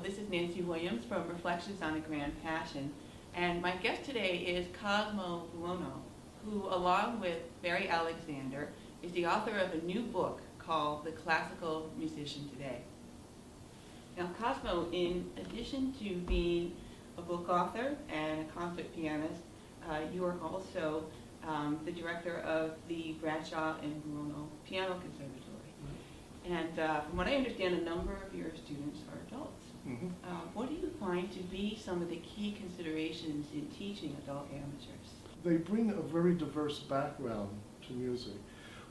This is Nancy Williams from Reflections on a Grand Passion, and my guest today is Cosmo Buono, who, along with Barry Alexander, is the author of a new book called The Classical Musician Today. Now, Cosmo, in addition to being a book author and a concert pianist, you are also the director of the Bradshaw and Buono Piano Conservatory. And from what I understand, a number of your students are adults. Mm-hmm. What do you find to be some of the key considerations in teaching adult amateurs? They bring a very diverse background to music.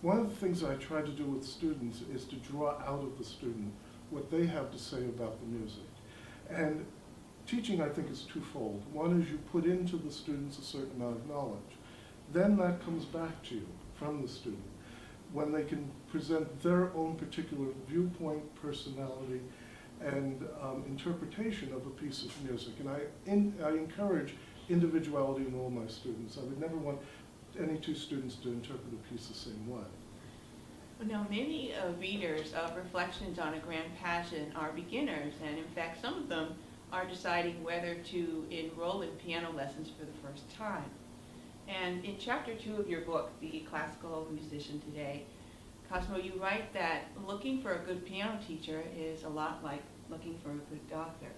One of the things I try to do with students is to draw out of the student what they have to say about the music. And teaching, I think, is twofold. One is you put into the students a certain amount of knowledge. Then that comes back to you from the student, when they can present their own particular viewpoint, personality, and interpretation of a piece of music. And I encourage individuality in all my students. I would never want any two students to interpret a piece the same way. Well, now, many readers of Reflections on a Grand Passion are beginners, and in fact, some of them are deciding whether to enroll in piano lessons for the first time. And in chapter 2 of your book, The Classical Musician Today, Cosmo, you write that looking for a good piano teacher is a lot like looking for a good doctor.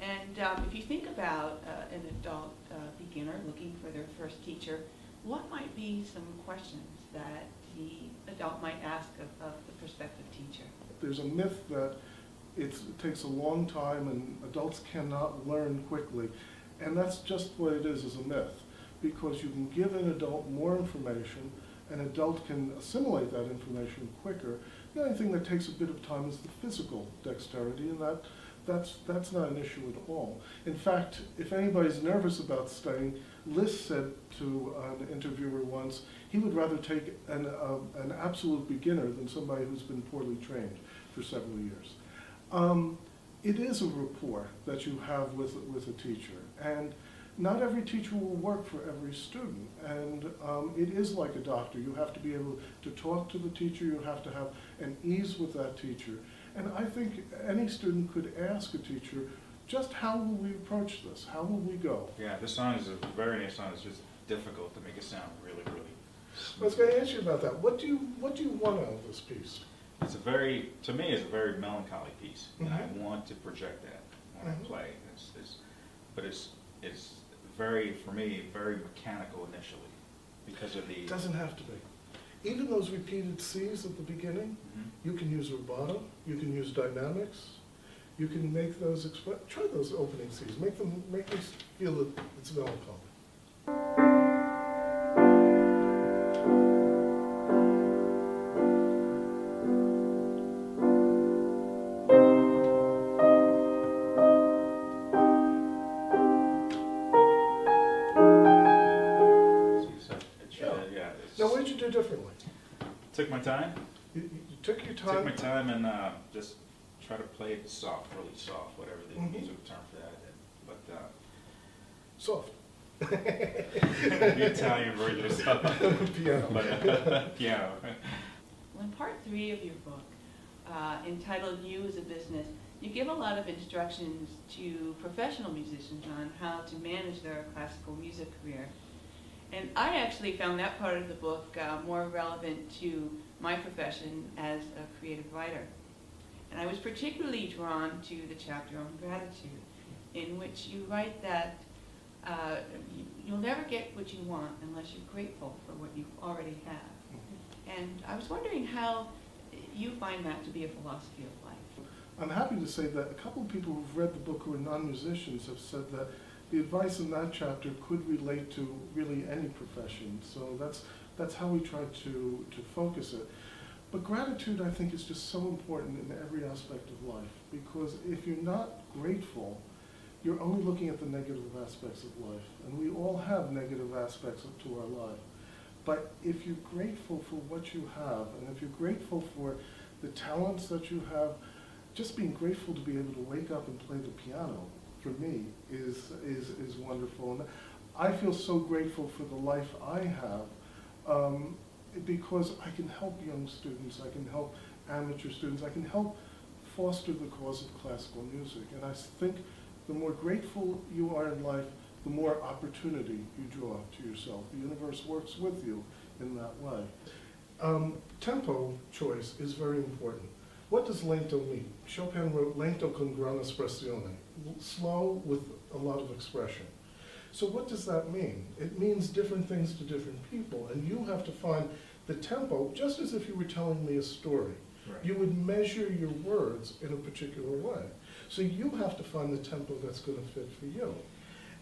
And if you think about an adult beginner looking for their first teacher, what might be some questions that the adult might ask of the prospective teacher? There's a myth that it takes a long time and adults cannot learn quickly. And that's just what it is a myth. Because you can give an adult more information, an adult can assimilate that information quicker. The only thing that takes a bit of time is the physical dexterity, and that's not an issue at all. In fact, if anybody's nervous about studying, Liszt said to an interviewer once, he would rather take an absolute beginner than somebody who's been poorly trained for several years. It is a rapport that you have with a teacher, and not every teacher will work for every student, and it is like a doctor. You have to be able to talk to the teacher, you have to have an ease with that teacher. And I think any student could ask a teacher, just how will we approach this? How will we go? Yeah, this song is a very nice song. It's just difficult to make it sound really, really smooth. I was going to ask you about that. What do you want out of this piece? It's to me, it's a very melancholy piece, and I want to project that when I play. But it's very, for me, very mechanical initially because of the... It doesn't have to be. Even those repeated C's at the beginning, you can use rubato, you can use dynamics, you can make those try those opening C's. Make me feel that it's melancholy. Now, what did you do differently? Took my time. You took your time. Took my time and just try to play it soft, really soft, whatever the musical term for that is. But soft. The Italian version of soft. Piano. But, piano. Well, in part 3 of your book, entitled You as a Business, you give a lot of instructions to professional musicians on how to manage their classical music career. And I actually found that part of the book more relevant to my profession as a creative writer. And I was particularly drawn to the chapter on gratitude, in which you write that you'll never get what you want unless you're grateful for what you already have. And I was wondering how you find that to be a philosophy of life. I'm happy to say that a couple of people who've read the book who are non-musicians have said that the advice in that chapter could relate to really any profession. So that's how we try to focus it. But gratitude, I think, is just so important in every aspect of life, because if you're not grateful, you're only looking at the negative aspects of life. And we all have negative aspects to our life. But if you're grateful for what you have, and if you're grateful for the talents that you have, just being grateful to be able to wake up and play the piano, for me, is wonderful. And I feel so grateful for the life I have, because I can help young students, I can help amateur students, I can help foster the cause of classical music. And I think the more grateful you are in life, the more opportunity you draw to yourself. The universe works with you in that way. Tempo choice is very important. What does lento mean? Chopin wrote lento con gran espressione, slow with a lot of expression. So what does that mean? It means different things to different people, and you have to find the tempo, just as if you were telling me a story. Right. You would measure your words in a particular way. So you have to find the tempo that's going to fit for you.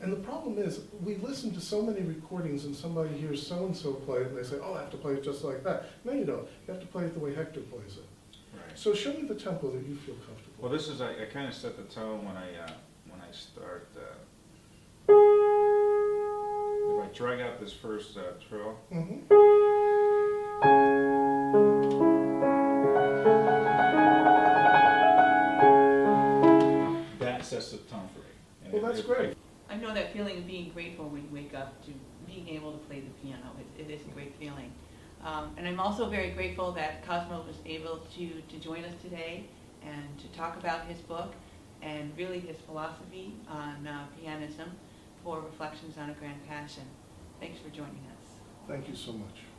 And the problem is, we listen to so many recordings and somebody hears so-and-so play it, and they say, oh, I have to play it just like that. No, you don't. You have to play it the way Hector plays it. Right. So show me the tempo that you feel comfortable. Well, this is, I kind of set the tone when I start, if I drag out this first trill, that sets the tone for me. And Well, that's great. I know that feeling of being grateful when you wake up to being able to play the piano. It is a great feeling. And I'm also very grateful that Cosmo was able to join us today and to talk about his book and really his philosophy on pianism for Reflections on a Grand Passion. Thanks for joining us. Thank you so much.